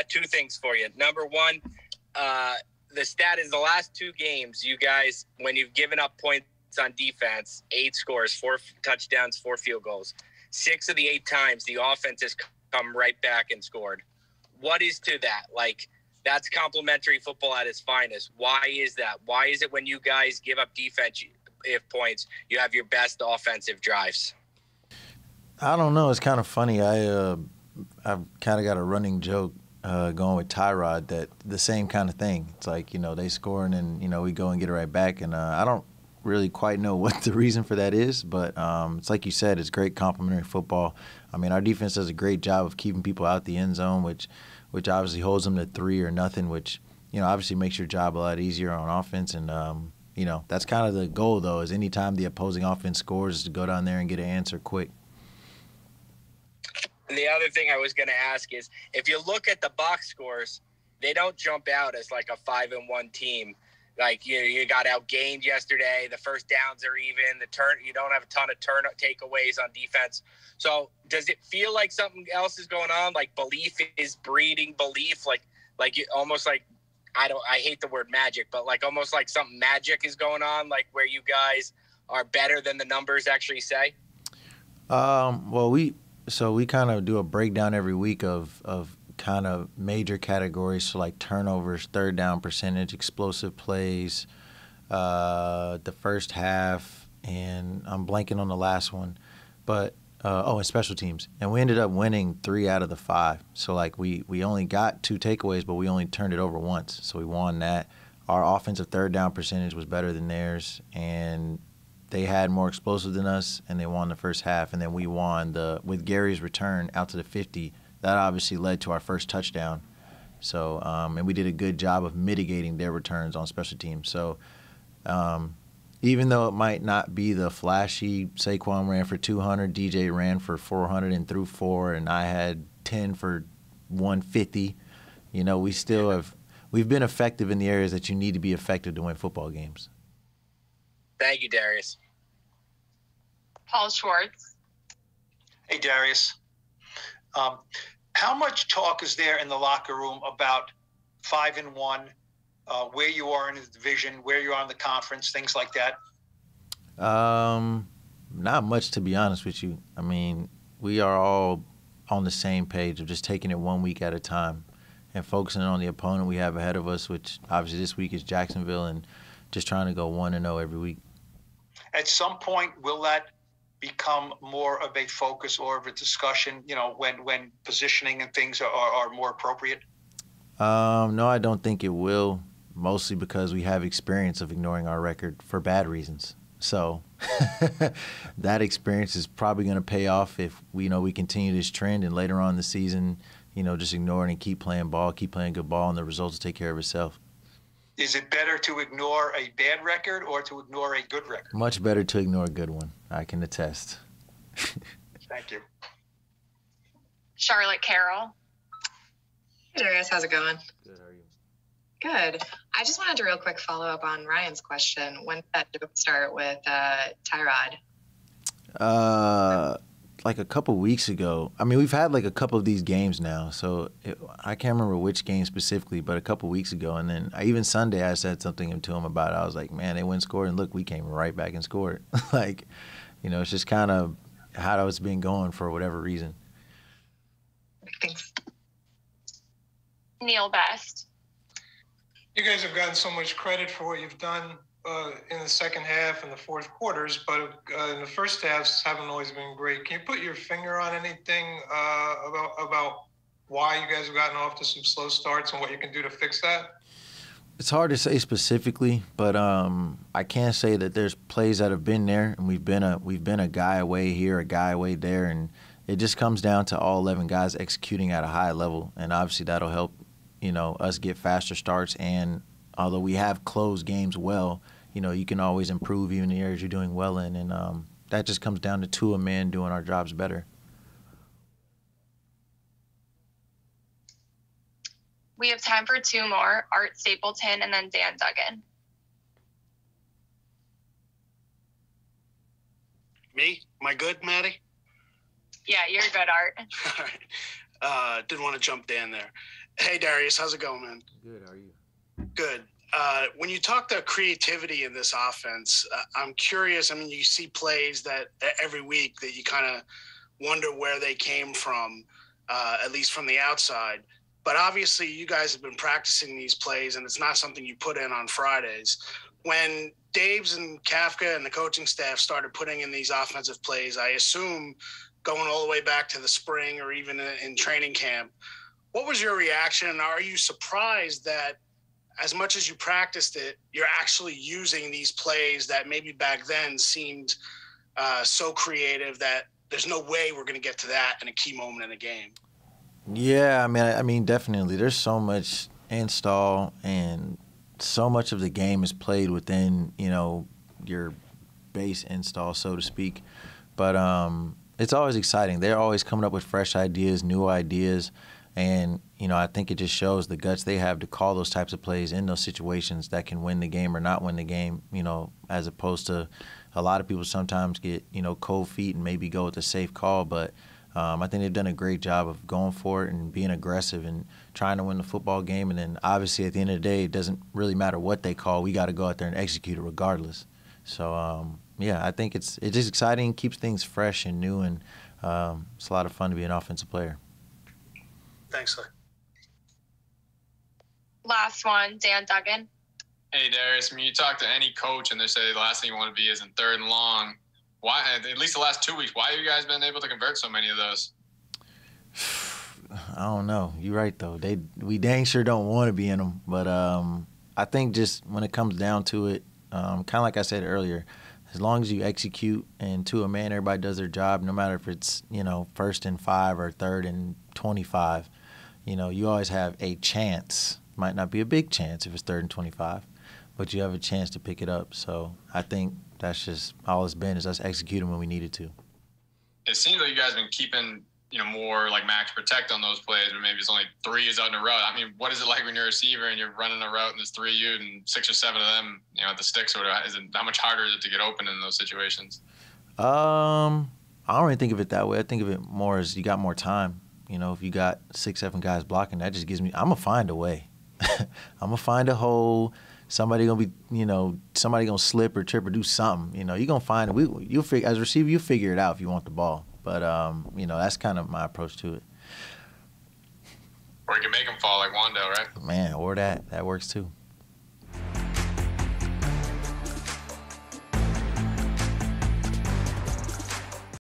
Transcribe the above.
Two things for you. Number one, the stat is the last 2 games, you guys, when you've given up points on defense, 8 scores, 4 touchdowns, 4 field goals. 6 of the 8 times the offense has come right back and scored. What is to that? Like, that's complimentary football at its finest. Why is that? Why is it when you guys give up defensive points, you have your best offensive drives? I don't know. It's kind of funny. I've kind of got a running joke going with Tyrod that the same kind of thing. It's like, they score and then, we go and get it right back. And I don't really quite know what the reason for that is, but it's like you said, it's great complimentary football. I mean, our defense does a great job of keeping people out the end zone, which obviously holds them to 3 or nothing, which, obviously makes your job a lot easier on offense. And, that's kind of the goal, though, is anytime the opposing offense scores is to go down there and get an answer quick. And the other thing I was going to ask is, if you look at the box scores, they don't jump out as like a 5-1 team. Like, you got outgained yesterday. The first downs are even. You don't have a ton of takeaways on defense. So does it feel like something else is going on? Like belief is breeding belief. Almost like, I hate the word magic, but like almost like something magic is going on. Like where you guys are better than the numbers actually say. Well, we kind of do a breakdown every week of kind of major categories, so like turnovers, third down percentage, explosive plays, the first half, and I'm blanking on the last one, but and special teams. And we ended up winning 3 out of the 5. So like we only got 2 takeaways, but we only turned it over once, so we won that. Our offensive third down percentage was better than theirs, and they had more explosive than us, and they won the first half. And then we won with Gary's return out to the 50. That obviously led to our first touchdown. So, and we did a good job of mitigating their returns on special teams. So, even though it might not be the flashy, Saquon ran for 200, DJ ran for 400 and threw 4, and I had 10 for 150. We still we've been effective in the areas that you need to be effective to win football games. Thank you, Darius. Paul Schwartz. Hey, Darius. How much talk is there in the locker room about 5-1, where you are in the division, where you are in the conference, things like that? Not much, to be honest with you. I mean, we are all on the same page of just taking it 1 week at a time and focusing on the opponent we have ahead of us, which obviously this week is Jacksonville, and just trying to go 1-0 every week. At some point, will that become more of a focus or of a discussion, when positioning and things are more appropriate? No, I don't think it will, mostly because we have experience of ignoring our record for bad reasons. So that experience is probably going to pay off if we continue this trend, and later on in the season, just ignore it and keep playing ball, keep playing good ball, and the results will take care of itself. Is it better to ignore a bad record or to ignore a good record? Much better to ignore a good one. I can attest. Thank you. Charlotte Carroll. Hey, Darius. How's it going? Good. How are you? Good. I just wanted to real quick follow up on Ryan's question. When did that start with Tyrod? Like a couple weeks ago. I mean, we've had like a couple of these games now, so I can't remember which game specifically, but a couple weeks ago. And then even Sunday I said something to him about it. I was like, man, they went and scored, and look, we came right back and scored. It's just kind of how it's been going for whatever reason. Thanks. Neil Best. You guys have gotten so much credit for what you've done in the second half and the fourth quarters, but in the first halves haven't always been great. Can you put your finger on anything about why you guys have gotten off to some slow starts and what you can do to fix that? It's hard to say specifically, but I can say that there's plays that have been there, and we've been a guy away here, a guy away there, and it just comes down to all 11 guys executing at a high level, and obviously that'll help us get faster starts. And although we have closed games well, you can always improve even the areas you're doing well in, and that just comes down to 2 men doing our jobs better. We have time for 2 more, Art Stapleton and then Dan Duggan. Me? Am I good, Maddie? Yeah, you're good, Art. All right. Didn't want to jump Dan there. Hey, Darius, how's it going, man? Good. How are you? Good. When you talk about creativity in this offense, I'm curious. I mean, you see plays that every week that you kind of wonder where they came from, at least from the outside. But obviously, you guys have been practicing these plays, and it's not something you put in on Fridays. When Dave's and Kafka and the coaching staff started putting in these offensive plays, I assume going all the way back to the spring or even in training camp, what was your reaction? Are you surprised that as much as you practiced it, you're actually using these plays that maybe back then seemed so creative that there's no way we're going to get to that in a key moment in the game? Yeah, I mean, definitely. There's so much install, and so much of the game is played within, your base install, so to speak. But it's always exciting. They're always coming up with fresh ideas, new ideas, and I think it just shows the guts they have to call those types of plays in those situations that can win the game or not win the game. As opposed to a lot of people sometimes get cold feet and maybe go with a safe call, but I think they've done a great job of going for it and being aggressive and trying to win the football game. And then obviously at the end of the day, it doesn't really matter what they call. We got to go out there and execute it regardless. So, yeah, I think it's just exciting, keeps things fresh and new, and it's a lot of fun to be an offensive player. Thanks, sir. Last one, Dan Duggan. Hey, Darius, you talk to any coach and they say the last thing you want to be is in 3rd and long. Why, at least the last 2 weeks, why have you guys been able to convert so many of those? I don't know. You're right, though. We dang sure don't want to be in them. But I think just when it comes down to it, kind of like I said earlier, as long as you execute and to a man, everybody does their job, no matter if it's, 1st and 5 or 3rd and 25. You always have a chance. Might not be a big chance if it's 3rd and 25, but you have a chance to pick it up. So I think that's just all it's been, is us executing when we needed to. It seems like you guys have been keeping, more like max protect on those plays, but maybe it's only 3 is out in a route. I mean, what is it like when you're a receiver and you're running a route and there's 3 of you and 6 or 7 of them, at the sticks? Or how much harder is it to get open in those situations? I don't really think of it that way. I think of it more as you got more time. If you got 6, 7 guys blocking, that just gives me – I'm going to find a way. I'm going to find a hole. Somebody going to slip or trip or do something. You're going to find it. You'll figure, as a receiver, you figure it out if you want the ball. But, that's kind of my approach to it. Or you can make them fall like Wando, right? Man, or that. That works too.